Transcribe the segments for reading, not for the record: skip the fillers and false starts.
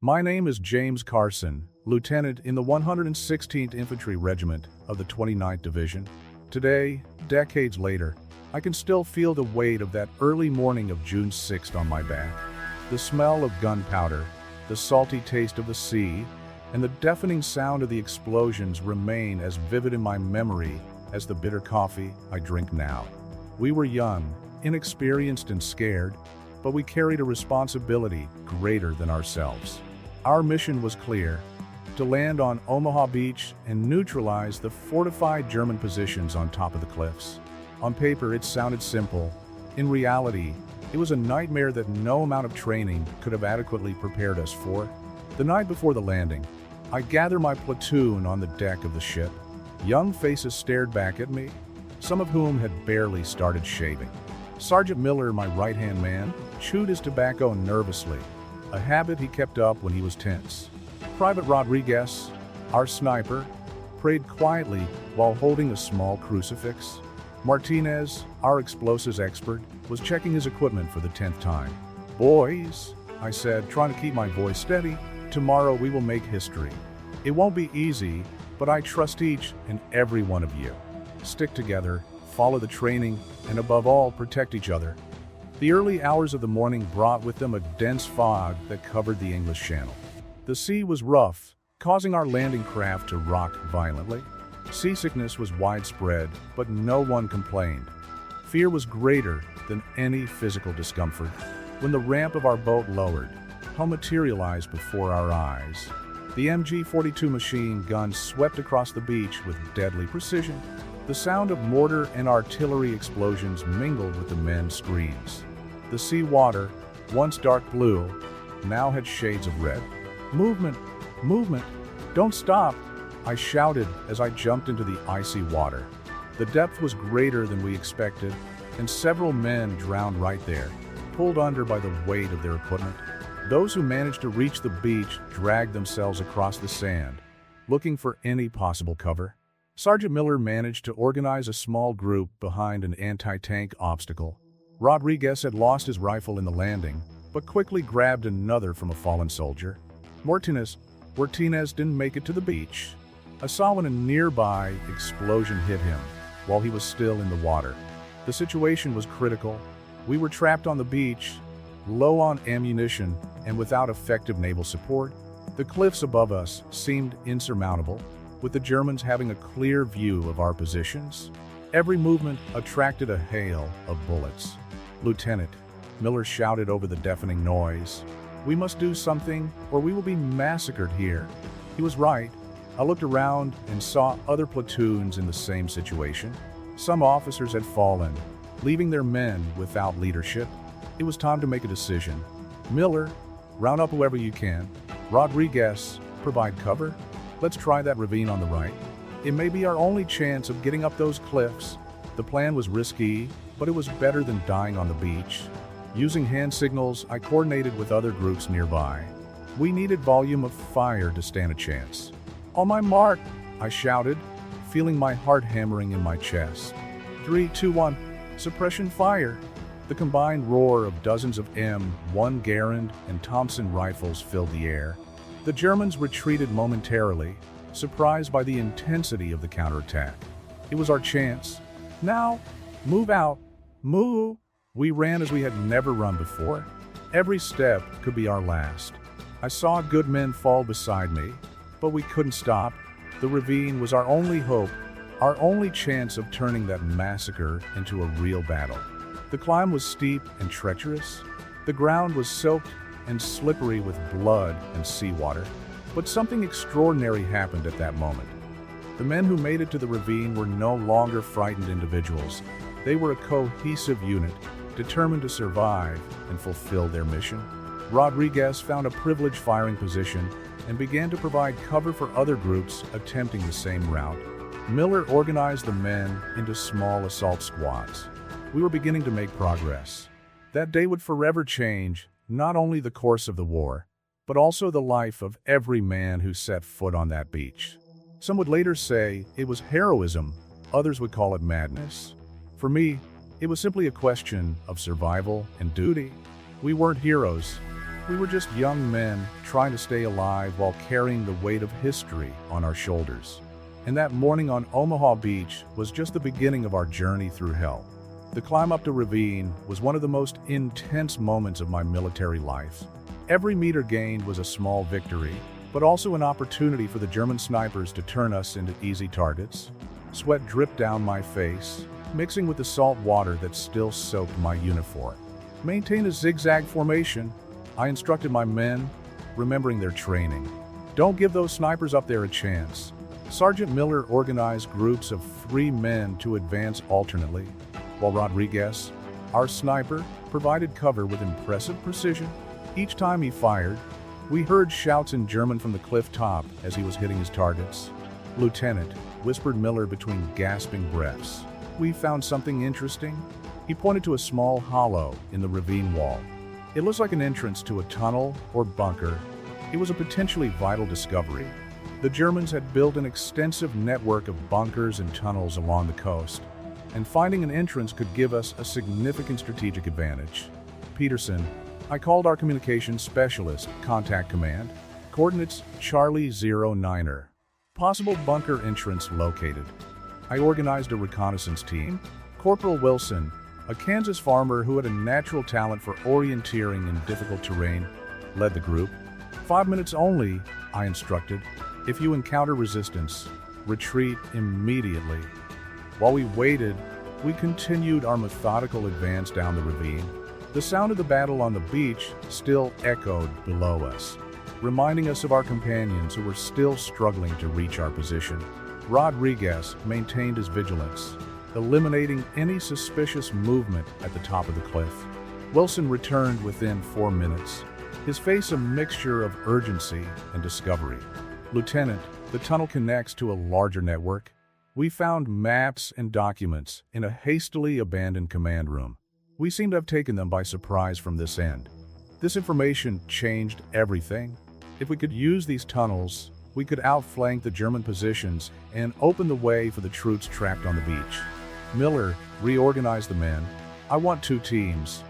My name is James Carson, Lieutenant in the 116th Infantry Regiment of the 29th Division. Today, decades later, I can still feel the weight of that early morning of June 6th on my back. The smell of gunpowder, the salty taste of the sea, and the deafening sound of the explosions remain as vivid in my memory as the bitter coffee I drink now. We were young, inexperienced and scared, but we carried a responsibility greater than ourselves. Our mission was clear: to land on Omaha Beach and neutralize the fortified German positions on top of the cliffs. On paper, it sounded simple. In reality, it was a nightmare that no amount of training could have adequately prepared us for. The night before the landing, I gathered my platoon on the deck of the ship. Young faces stared back at me, some of whom had barely started shaving. Sergeant Miller, my right-hand man, chewed his tobacco nervously, a habit he kept up when he was tense. Private Rodriguez, our sniper, prayed quietly while holding a small crucifix. Martinez, our explosives expert, was checking his equipment for the 10th time. "Boys," I said, trying to keep my voice steady, "tomorrow we will make history. It won't be easy, but I trust each and every one of you. Stick together, follow the training, and above all, protect each other." The early hours of the morning brought with them a dense fog that covered the English Channel. The sea was rough, causing our landing craft to rock violently. Seasickness was widespread, but no one complained. Fear was greater than any physical discomfort. When the ramp of our boat lowered, home materialized before our eyes. The MG-42 machine gun swept across the beach with deadly precision. The sound of mortar and artillery explosions mingled with the men's screams. The sea water, once dark blue, now had shades of red. "Movement! Movement! Don't stop!" I shouted as I jumped into the icy water. The depth was greater than we expected, and several men drowned right there, pulled under by the weight of their equipment. Those who managed to reach the beach dragged themselves across the sand, looking for any possible cover. Sergeant Miller managed to organize a small group behind an anti-tank obstacle. Rodriguez had lost his rifle in the landing, but quickly grabbed another from a fallen soldier. Martinez didn't make it to the beach. I saw when a nearby explosion hit him while he was still in the water. The situation was critical. We were trapped on the beach, low on ammunition and without effective naval support. The cliffs above us seemed insurmountable, with the Germans having a clear view of our positions. Every movement attracted a hail of bullets. "Lieutenant," Miller shouted over the deafening noise, "we must do something or we will be massacred here." He was right. I looked around and saw other platoons in the same situation. Some officers had fallen, leaving their men without leadership. It was time to make a decision. "Miller, round up whoever you can. Rodriguez, provide cover. Let's try that ravine on the right. It may be our only chance of getting up those cliffs." The plan was risky, but it was better than dying on the beach. Using hand signals, I coordinated with other groups nearby. We needed volume of fire to stand a chance. "On my mark," I shouted, feeling my heart hammering in my chest. 3, 2, 1, suppression fire. The combined roar of dozens of M1 Garand and Thompson rifles filled the air. The Germans retreated momentarily, surprised by the intensity of the counterattack. It was our chance. "Now, move out, move!" We ran as we had never run before. Every step could be our last. I saw good men fall beside me, but we couldn't stop. The ravine was our only hope, our only chance of turning that massacre into a real battle. The climb was steep and treacherous. The ground was soaked and slippery with blood and seawater. But something extraordinary happened at that moment. The men who made it to the ravine were no longer frightened individuals. They were a cohesive unit, determined to survive and fulfill their mission. Rodriguez found a privileged firing position and began to provide cover for other groups attempting the same route. Miller organized the men into small assault squads. We were beginning to make progress. That day would forever change not only the course of the war, but also the life of every man who set foot on that beach. Some would later say it was heroism, others would call it madness. For me, it was simply a question of survival and duty. We weren't heroes, We were just young men trying to stay alive while carrying the weight of history on our shoulders. And that morning on Omaha Beach was just the beginning of our journey through hell. The climb up the ravine was one of the most intense moments of my military life. Every meter gained was a small victory, but also an opportunity for the German snipers to turn us into easy targets. Sweat dripped down my face, mixing with the salt water that still soaked my uniform. Maintain a zigzag formation, I instructed my men, remembering their training. Don't give those snipers up there a chance. Sergeant Miller organized groups of 3 men to advance alternately, while Rodriguez, our sniper, provided cover with impressive precision. Each time he fired, we heard shouts in German from the cliff top as he was hitting his targets. "Lieutenant," whispered Miller between gasping breaths, "we found something interesting." He pointed to a small hollow in the ravine wall. It looks like an entrance to a tunnel or bunker. It was a potentially vital discovery. The Germans had built an extensive network of bunkers and tunnels along the coast, and finding an entrance could give us a significant strategic advantage. "Peterson," I called our communications specialist, contact command. "Coordinates Charlie 09er. Possible bunker entrance located." I organized a reconnaissance team. Corporal Wilson, a Kansas farmer who had a natural talent for orienteering in difficult terrain, led the group. 5 minutes only, I instructed. "If you encounter resistance, retreat immediately." While we waited, we continued our methodical advance down the ravine. The sound of the battle on the beach still echoed below us, reminding us of our companions who were still struggling to reach our position. Rodriguez maintained his vigilance, eliminating any suspicious movement at the top of the cliff. Wilson returned within 4 minutes, his face a mixture of urgency and discovery. "Lieutenant, the tunnel connects to a larger network. We found maps and documents in a hastily abandoned command room. We seem to have taken them by surprise from this end. This information changed everything. If we could use these tunnels, we could outflank the German positions and open the way for the troops trapped on the beach." Miller reorganized the men. "I want 2 teams,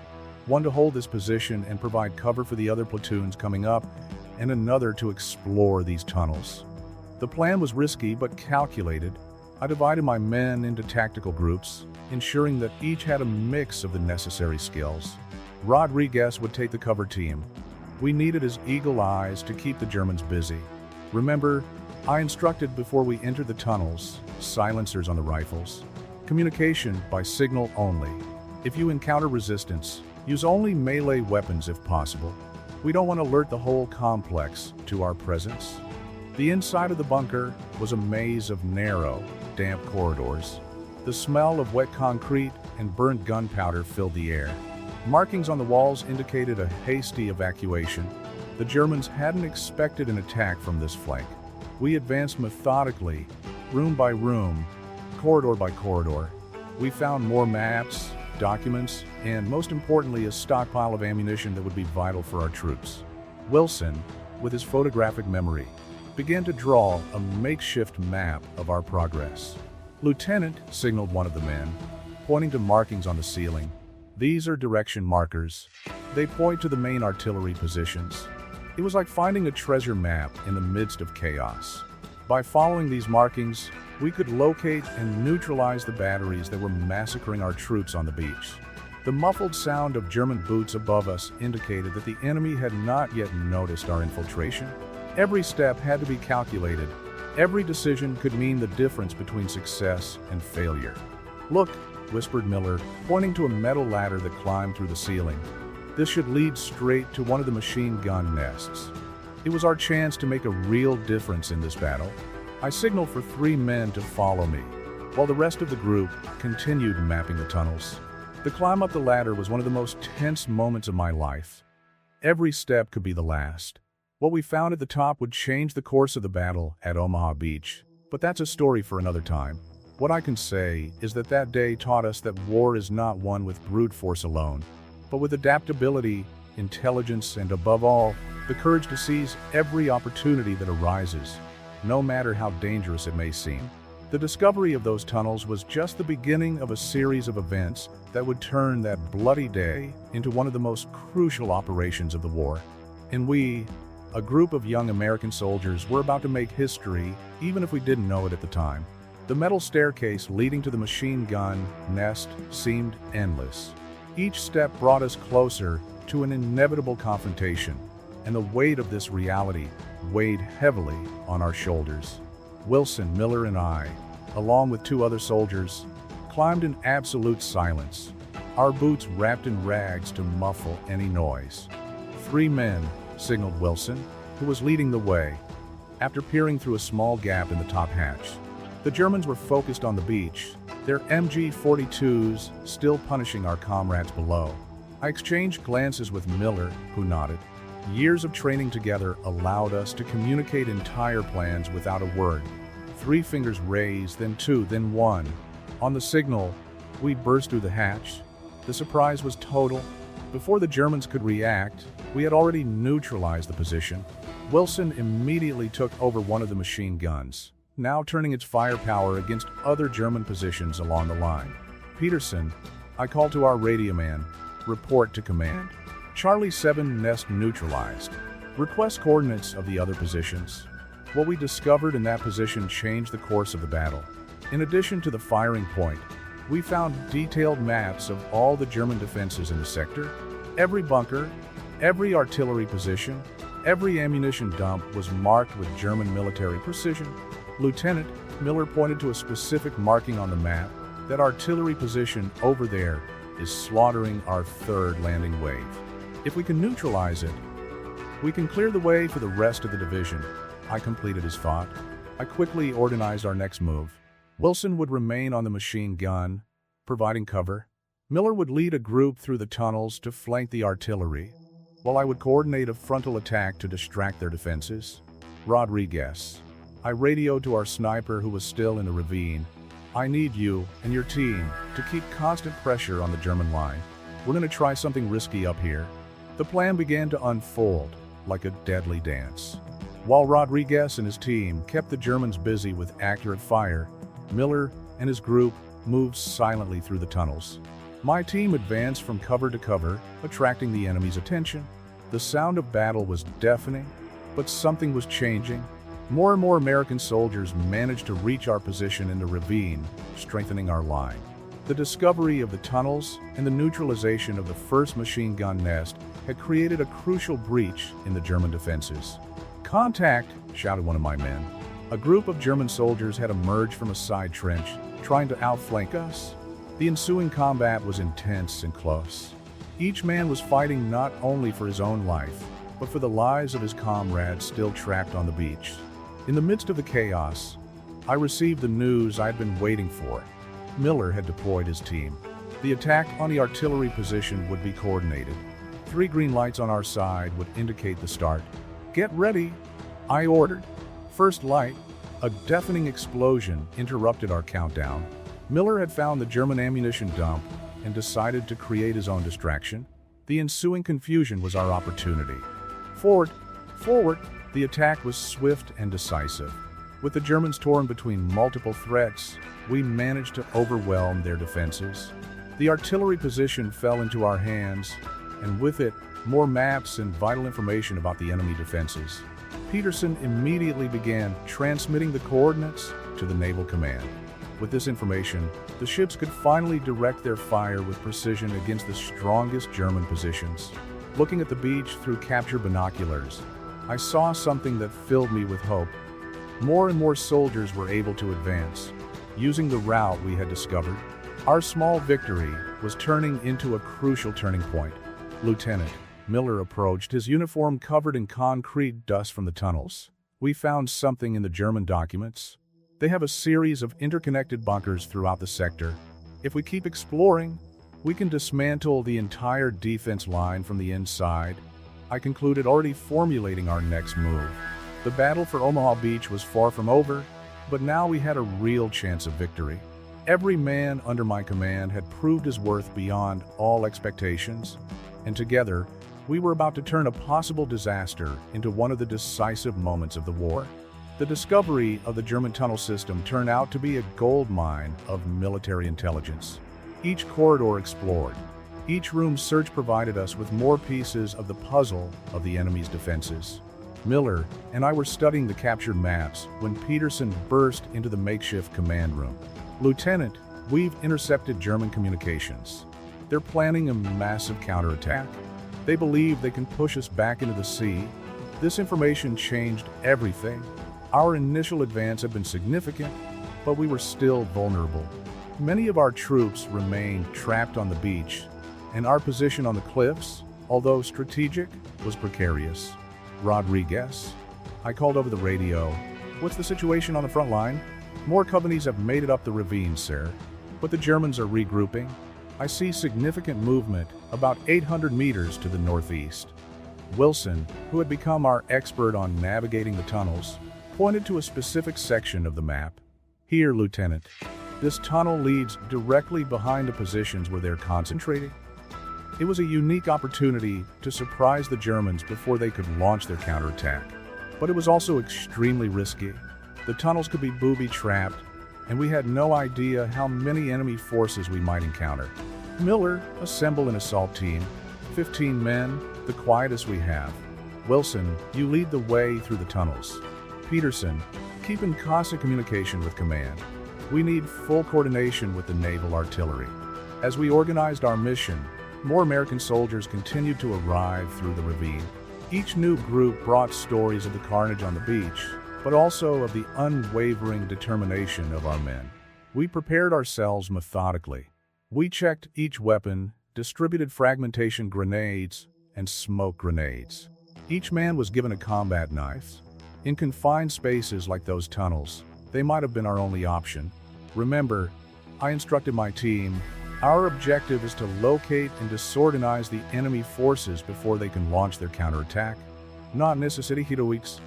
one to hold this position and provide cover for the other platoons coming up, and another to explore these tunnels." The plan was risky but calculated. I divided my men into tactical groups, ensuring that each had a mix of the necessary skills. Rodriguez would take the cover team. We needed his eagle eyes to keep the Germans busy. Remember, I instructed before we entered the tunnels, silencers on the rifles. Communication by signal only. If you encounter resistance, use only melee weapons if possible. We don't want to alert the whole complex to our presence. The inside of the bunker was a maze of narrow, damp corridors. The smell of wet concrete and burnt gunpowder filled the air. Markings on the walls indicated a hasty evacuation. The Germans hadn't expected an attack from this flank. We advanced methodically, room by room, corridor by corridor. We found more maps, documents, and most importantly, a stockpile of ammunition that would be vital for our troops. Wilson, with his photographic memory, began to draw a makeshift map of our progress. "Lieutenant," signaled one of the men, pointing to markings on the ceiling. "These are direction markers. They point to the main artillery positions." It was like finding a treasure map in the midst of chaos. By following these markings, we could locate and neutralize the batteries that were massacring our troops on the beach. The muffled sound of German boots above us indicated that the enemy had not yet noticed our infiltration. Every step had to be calculated. Every decision could mean the difference between success and failure. "Look," whispered Miller, pointing to a metal ladder that climbed through the ceiling. "This should lead straight to one of the machine gun nests." It was our chance to make a real difference in this battle. I signaled for 3 men to follow me, while the rest of the group continued mapping the tunnels. The climb up the ladder was one of the most tense moments of my life. Every step could be the last. What we found at the top would change the course of the battle at Omaha Beach, but that's a story for another time. What I can say is that day taught us that war is not won with brute force alone, but with adaptability, intelligence, and above all, the courage to seize every opportunity that arises, no matter how dangerous it may seem. The discovery of those tunnels was just the beginning of a series of events that would turn that bloody day into one of the most crucial operations of the war. And we, a group of young American soldiers, were about to make history, even if we didn't know it at the time. The metal staircase leading to the machine gun nest seemed endless. Each step brought us closer to an inevitable confrontation, and the weight of this reality weighed heavily on our shoulders. Wilson, Miller, and I, along with 2 other soldiers, climbed in absolute silence, our boots wrapped in rags to muffle any noise. 3 men, signaled Wilson, who was leading the way. After peering through a small gap in the top hatch, the Germans were focused on the beach, their MG-42s still punishing our comrades below. I exchanged glances with Miller, who nodded. Years of training together allowed us to communicate entire plans without a word. 3 fingers raised, then 2, then 1. On the signal, we burst through the hatch. The surprise was total. Before the Germans could react, we had already neutralized the position. Wilson immediately took over one of the machine guns, now turning its firepower against other German positions along the line. Peterson, I called to our radio man. Report to command. Charlie 7 nest neutralized. Request coordinates of the other positions. What we discovered in that position changed the course of the battle. In addition to the firing point, we found detailed maps of all the German defenses in the sector. Every bunker, every artillery position, every ammunition dump was marked with German military precision. Lieutenant Miller pointed to a specific marking on the map. That artillery position over there is slaughtering our 3rd landing wave. If we can neutralize it, we can clear the way for the rest of the division. I completed his thought. I quickly organized our next move. Wilson would remain on the machine gun, providing cover. Miller would lead a group through the tunnels to flank the artillery, while I would coordinate a frontal attack to distract their defenses. Rodriguez, I radioed to our sniper who was still in the ravine. I need you and your team to keep constant pressure on the German line. We're going to try something risky up here. The plan began to unfold like a deadly dance. While Rodriguez and his team kept the Germans busy with accurate fire, Miller and his group moved silently through the tunnels. My team advanced from cover to cover, attracting the enemy's attention. The sound of battle was deafening, but something was changing. More and more American soldiers managed to reach our position in the ravine, strengthening our line. The discovery of the tunnels and the neutralization of the first machine gun nest had created a crucial breach in the German defenses. "Contact!" shouted one of my men. A group of German soldiers had emerged from a side trench, trying to outflank us. The ensuing combat was intense and close. Each man was fighting not only for his own life, but for the lives of his comrades still trapped on the beach. In the midst of the chaos, I received the news I had been waiting for. Miller had deployed his team. The attack on the artillery position would be coordinated. 3 green lights on our side would indicate the start. "Get ready," I ordered. First light, a deafening explosion interrupted our countdown. Miller had found the German ammunition dump and decided to create his own distraction. The ensuing confusion was our opportunity. Forward! Forward! The attack was swift and decisive. With the Germans torn between multiple threats, we managed to overwhelm their defenses. The artillery position fell into our hands, and with it, more maps and vital information about the enemy defenses. Peterson immediately began transmitting the coordinates to the Naval Command. With this information, the ships could finally direct their fire with precision against the strongest German positions. Looking at the beach through capture binoculars, I saw something that filled me with hope. More and more soldiers were able to advance, using the route we had discovered. Our small victory was turning into a crucial turning point. Lieutenant Miller approached, his uniform covered in concrete dust from the tunnels. We found something in the German documents. They have a series of interconnected bunkers throughout the sector. If we keep exploring, we can dismantle the entire defense line from the inside. I concluded, already formulating our next move. The battle for Omaha Beach was far from over, but now we had a real chance of victory. Every man under my command had proved his worth beyond all expectations, and together, we were about to turn a possible disaster into one of the decisive moments of the war. The discovery of the German tunnel system turned out to be a goldmine of military intelligence. Each corridor explored, Each room search provided us with more pieces of the puzzle of the enemy's defenses. Miller and I were studying the captured maps when Peterson burst into the makeshift command room. "Lieutenant, we've intercepted German communications. They're planning a massive counterattack. They believe they can push us back into the sea." This information changed everything. Our initial advance had been significant, but we were still vulnerable. Many of our troops remained trapped on the beach, and our position on the cliffs, although strategic, was precarious. "Rodriguez," I called over the radio. "What's the situation on the front line?" "More companies have made it up the ravine, sir, but the Germans are regrouping. I see significant movement about 800 meters to the northeast." Wilson, who had become our expert on navigating the tunnels, pointed to a specific section of the map. "Here, Lieutenant. This tunnel leads directly behind the positions where they're concentrating." It was a unique opportunity to surprise the Germans before they could launch their counterattack. But it was also extremely risky. The tunnels could be booby-trapped, and we had no idea how many enemy forces we might encounter. "Miller, assemble an assault team. 15 men, the quietest we have. Wilson, you lead the way through the tunnels. Peterson, keep in constant communication with command. We need full coordination with the naval artillery." As we organized our mission, more American soldiers continued to arrive through the ravine. Each new group brought stories of the carnage on the beach, but also of the unwavering determination of our men. We prepared ourselves methodically. We checked each weapon, distributed fragmentation grenades, and smoke grenades. Each man was given a combat knife. In confined spaces like those tunnels, they might have been our only option. Remember, I instructed my team, our objective is to locate and disorganize the enemy forces before they can launch their counterattack, not necessity heroics.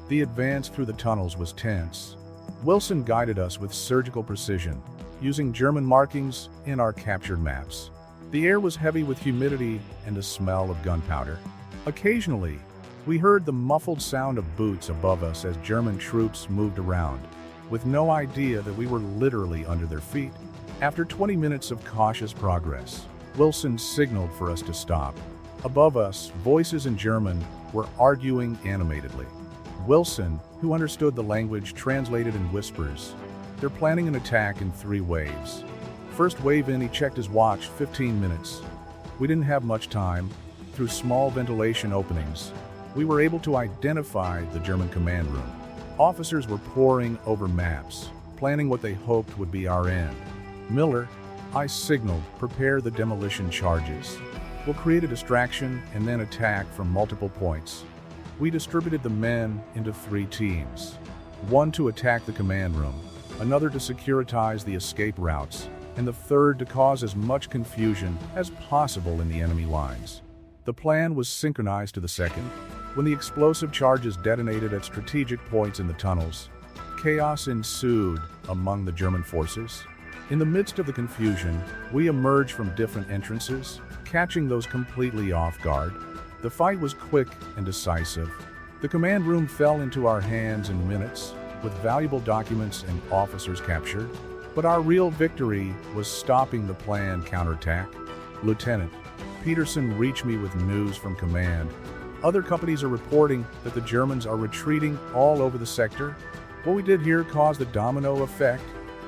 The advance through the tunnels was tense. Wilson guided us with surgical precision, using German markings in our captured maps. The air was heavy with humidity and the smell of gunpowder. Occasionally, we heard the muffled sound of boots above us as German troops moved around, with no idea that we were literally under their feet. After 20 minutes of cautious progress, Wilson signaled for us to stop. Above us, voices in German were arguing animatedly. Wilson, who understood the language, translated in whispers. "They're planning an attack in 3 waves. First wave in," he checked his watch, 15 minutes. We didn't have much time. Through small ventilation openings, we were able to identify the German command room. Officers were poring over maps, planning what they hoped would be our end. "Miller," I signaled, "prepare the demolition charges. We'll create a distraction and then attack from multiple points." We distributed the men into 3 teams. One to attack the command room, another to securitize the escape routes, and the third to cause as much confusion as possible in the enemy lines. The plan was synchronized to the second. When the explosive charges detonated at strategic points in the tunnels, chaos ensued among the German forces. In the midst of the confusion, we emerged from different entrances, catching those completely off guard. The fight was quick and decisive. The command room fell into our hands in minutes, with valuable documents and officers captured. But our real victory was stopping the planned counterattack. "Lieutenant, Peterson reached me with news from command. Other companies are reporting that the Germans are retreating all over the sector. What we did here caused a domino effect.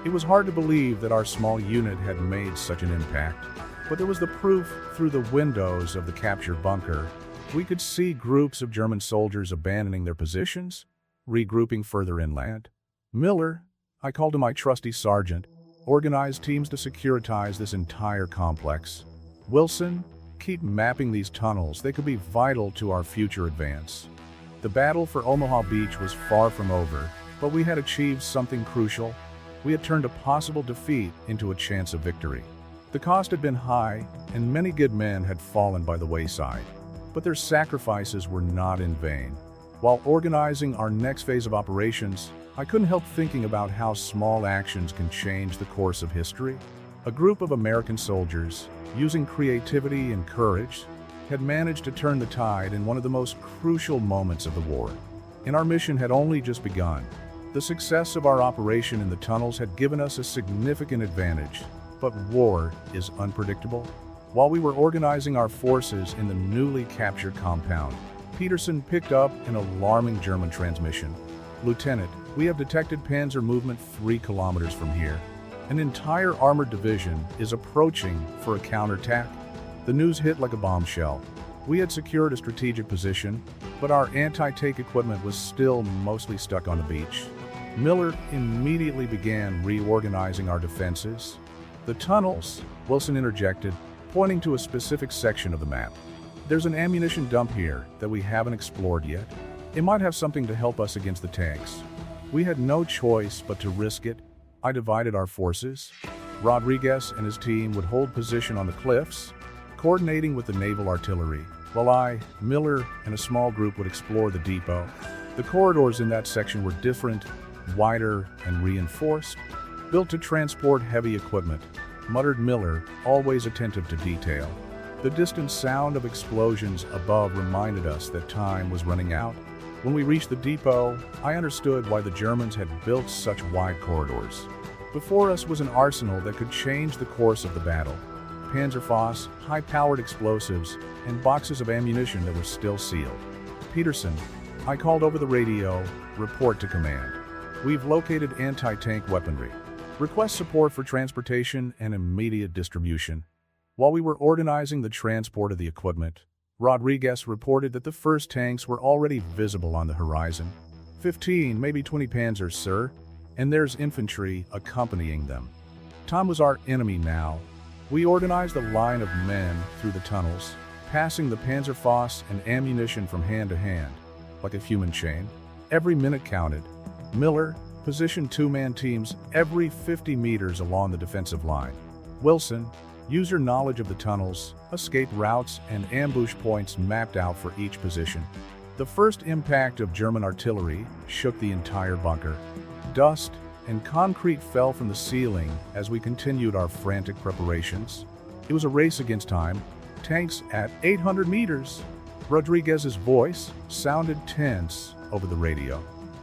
It was hard to believe that our small unit had made such an impact. But there was the proof through the windows of the captured bunker. We could see groups of German soldiers abandoning their positions, regrouping further inland. Miller, I called to my trusty sergeant, organized teams to securitize this entire complex. Wilson, keep mapping these tunnels. They could be vital to our future advance. The battle for Omaha Beach was far from over, but we had achieved something crucial. We had turned a possible defeat into a chance of victory. The cost had been high, and many good men had fallen by the wayside. But their sacrifices were not in vain. While organizing our next phase of operations, I couldn't help thinking about how small actions can change the course of history. A group of American soldiers, using creativity and courage, had managed to turn the tide in one of the most crucial moments of the war. And our mission had only just begun. The success of our operation in the tunnels had given us a significant advantage. But war is unpredictable. While we were organizing our forces in the newly captured compound, Peterson picked up an alarming German transmission. "Lieutenant, we have detected Panzer movement 3 kilometers from here. An entire armored division is approaching for a counterattack." The news hit like a bombshell. We had secured a strategic position, but our anti-tank equipment was still mostly stuck on the beach. Miller immediately began reorganizing our defenses. "The tunnels," Wilson interjected, pointing to a specific section of the map. "There's an ammunition dump here that we haven't explored yet. It might have something to help us against the tanks." We had no choice but to risk it. I divided our forces. Rodriguez and his team would hold position on the cliffs, coordinating with the naval artillery, while I, Miller, and a small group would explore the depot. The corridors in that section were different, wider, and reinforced, built to transport heavy equipment, muttered Miller, always attentive to detail. The distant sound of explosions above reminded us that time was running out. When we reached the depot, I understood why the Germans had built such wide corridors. Before us was an arsenal that could change the course of the battle. Panzerfaust, high-powered explosives, and boxes of ammunition that were still sealed. "Peterson," I called over the radio, "report to command. We've located anti-tank weaponry. Request support for transportation and immediate distribution." While we were organizing the transport of the equipment, Rodriguez reported that the first tanks were already visible on the horizon. 15, maybe 20 Panzers, sir, and there's infantry accompanying them. Tom was our enemy now. We organized a line of men through the tunnels, passing the Panzerfaust and ammunition from hand to hand, like a human chain. Every minute counted. Miller positioned two-man teams every 50 meters along the defensive line. "Wilson, use your knowledge of the tunnels, escape routes, and ambush points mapped out for each position." The first impact of German artillery shook the entire bunker. Dust and concrete fell from the ceiling as we continued our frantic preparations. It was a race against time. Tanks at 800 meters. Rodriguez's voice sounded tense over the radio.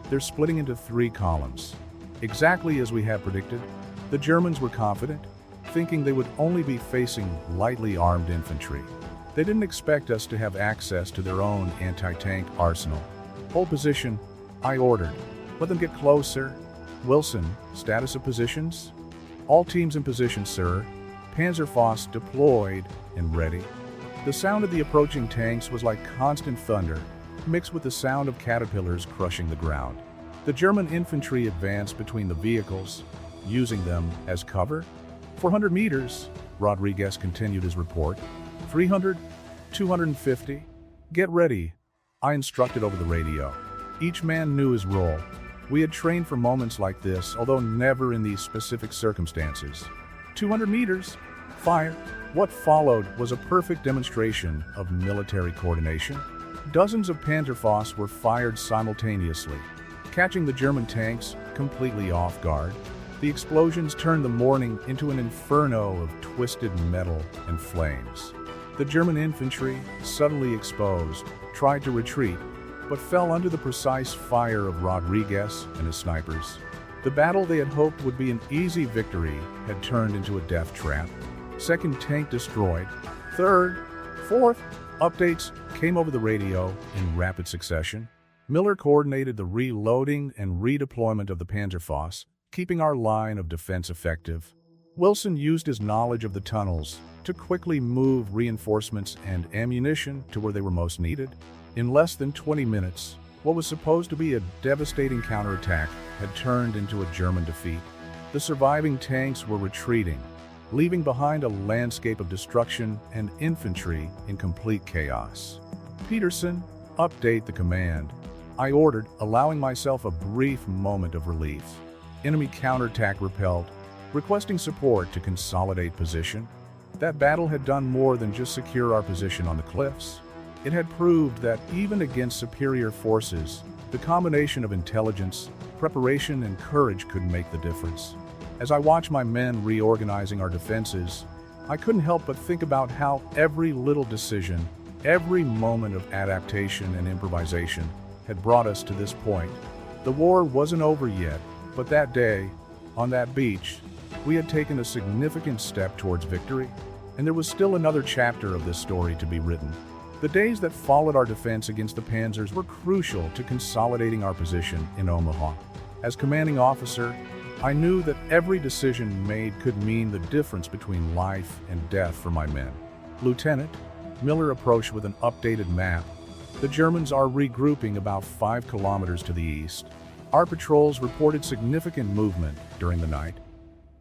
"They're splitting into 3 columns." Exactly as we had predicted, the Germans were confident, thinking they would only be facing lightly armed infantry. They didn't expect us to have access to their own anti-tank arsenal. "Hold position," I ordered. "Let them get closer." "Wilson, status of positions?" "All teams in position, sir. Panzerfaust deployed and ready." The sound of the approaching tanks was like constant thunder, mixed with the sound of caterpillars crushing the ground. The German infantry advanced between the vehicles, using them as cover. 400 meters, Rodriguez continued his report. 300, 250. "Get ready," I instructed over the radio. Each man knew his role. We had trained for moments like this, although never in these specific circumstances. 200 meters, fire. What followed was a perfect demonstration of military coordination. Dozens of Panzerfausts were fired simultaneously, catching the German tanks completely off guard. The explosions turned the morning into an inferno of twisted metal and flames. The German infantry, suddenly exposed, tried to retreat, but fell under the precise fire of Rodriguez and his snipers. The battle they had hoped would be an easy victory had turned into a death trap. Second tank destroyed. Third, fourth, updates came over the radio in rapid succession. Miller coordinated the reloading and redeployment of the Panzerfaust, keeping our line of defense effective. Wilson used his knowledge of the tunnels to quickly move reinforcements and ammunition to where they were most needed. In less than 20 minutes, what was supposed to be a devastating counterattack had turned into a German defeat. The surviving tanks were retreating, leaving behind a landscape of destruction and infantry in complete chaos. "Peterson, update the command," I ordered, allowing myself a brief moment of relief. Enemy counterattack repelled, requesting support to consolidate position. That battle had done more than just secure our position on the cliffs. It had proved that even against superior forces, the combination of intelligence, preparation, and courage could make the difference. As I watched my men reorganizing our defenses, I couldn't help but think about how every little decision, every moment of adaptation and improvisation had brought us to this point. The war wasn't over yet, but that day, on that beach, we had taken a significant step towards victory. and there was still another chapter of this story to be written. The days that followed our defense against the Panzers were crucial to consolidating our position in Omaha. As commanding officer, I knew that every decision made could mean the difference between life and death for my men. Lieutenant, Miller approached with an updated map. The Germans are regrouping about 5 kilometers to the east. Our patrols reported significant movement during the night.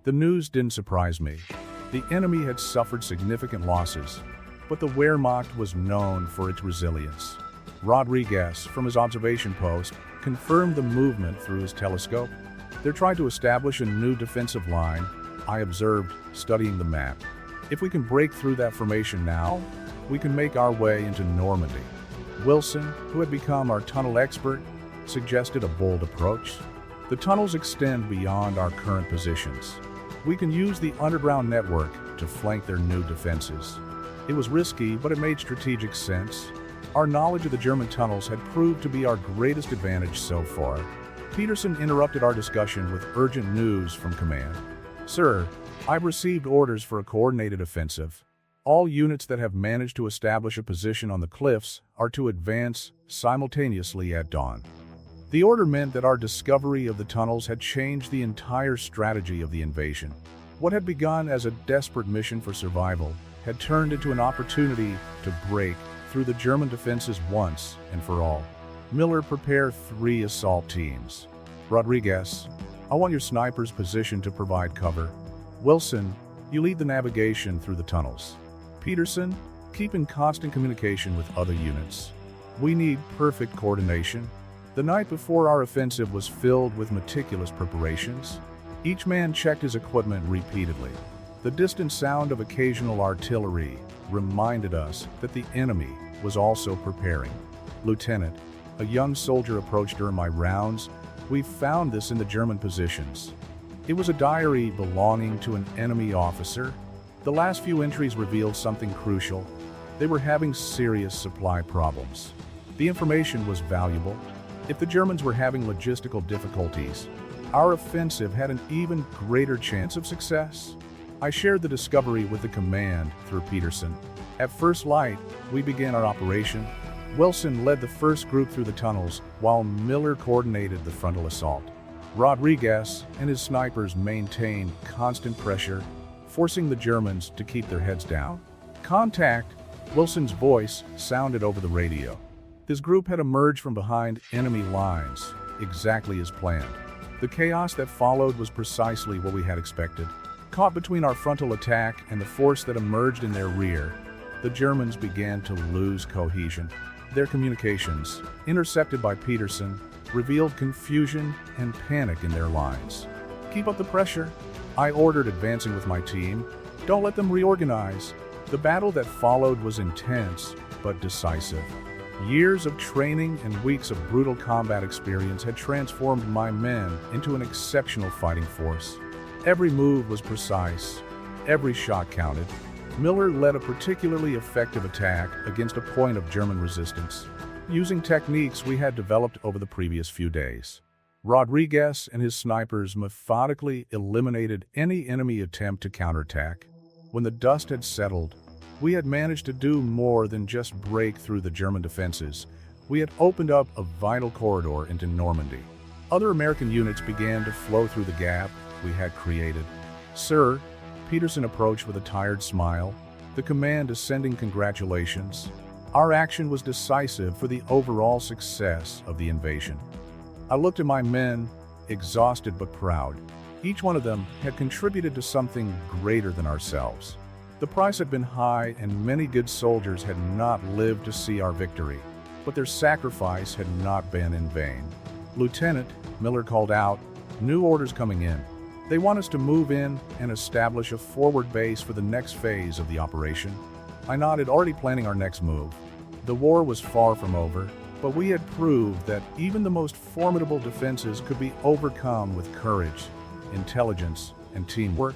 The news didn't surprise me. The enemy had suffered significant losses, but the Wehrmacht was known for its resilience. Rodriguez, from his observation post, confirmed the movement through his telescope. They're trying to establish a new defensive line, I observed, studying the map. If we can break through that formation now, we can make our way into Normandy. Wilson, who had become our tunnel expert, suggested a bold approach. The tunnels extend beyond our current positions. We can use the underground network to flank their new defenses. It was risky, but it made strategic sense. Our knowledge of the German tunnels had proved to be our greatest advantage so far. Peterson interrupted our discussion with urgent news from command. "Sir, I've received orders for a coordinated offensive. All units that have managed to establish a position on the cliffs are to advance simultaneously at dawn." The order meant that our discovery of the tunnels had changed the entire strategy of the invasion. What had begun as a desperate mission for survival had turned into an opportunity to break through the German defenses once and for all. Miller prepared 3 assault teams. Rodriguez, I want your snipers positioned to provide cover. Wilson, you lead the navigation through the tunnels. Peterson, keep in constant communication with other units. We need perfect coordination. The night before our offensive was filled with meticulous preparations. Each man checked his equipment repeatedly. The distant sound of occasional artillery reminded us that the enemy was also preparing. Lieutenant, a young soldier approached during my rounds. We found this in the German positions. It was a diary belonging to an enemy officer. The last few entries revealed something crucial. They were having serious supply problems. The information was valuable. If the Germans were having logistical difficulties, our offensive had an even greater chance of success. I shared the discovery with the command through Peterson. At first light, we began our operation. Wilson led the first group through the tunnels, while Miller coordinated the frontal assault. Rodriguez and his snipers maintained constant pressure, forcing the Germans to keep their heads down. "Contact!" Wilson's voice sounded over the radio. This group had emerged from behind enemy lines, exactly as planned. The chaos that followed was precisely what we had expected. Caught between our frontal attack and the force that emerged in their rear, the Germans began to lose cohesion. Their communications, intercepted by Peterson, revealed confusion and panic in their lines. "Keep up the pressure," I ordered, advancing with my team. "Don't let them reorganize." The battle that followed was intense, but decisive. Years of training and weeks of brutal combat experience had transformed my men into an exceptional fighting force. Every move was precise. Every shot counted. Miller led a particularly effective attack against a point of German resistance, using techniques we had developed over the previous few days. Rodriguez and his snipers methodically eliminated any enemy attempt to counterattack. When the dust had settled, we had managed to do more than just break through the German defenses. We had opened up a vital corridor into Normandy. Other American units began to flow through the gap we had created. "Sir," Peterson approached with a tired smile, the command sending congratulations. Our action was decisive for the overall success of the invasion. I looked at my men, exhausted but proud. Each one of them had contributed to something greater than ourselves. The price had been high, and many good soldiers had not lived to see our victory, but their sacrifice had not been in vain. "Lieutenant," Miller called out, "new orders coming in. They want us to move in and establish a forward base for the next phase of the operation." I nodded, already planning our next move. The war was far from over, but we had proved that even the most formidable defenses could be overcome with courage, intelligence, and teamwork.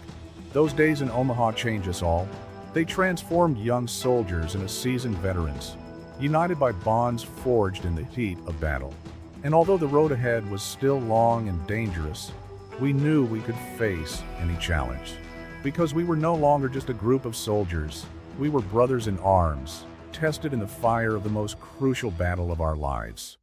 Those days in Omaha changed us all. They transformed young soldiers into seasoned veterans, united by bonds forged in the heat of battle. And although the road ahead was still long and dangerous, we knew we could face any challenge. Because we were no longer just a group of soldiers, we were brothers in arms, tested in the fire of the most crucial battle of our lives.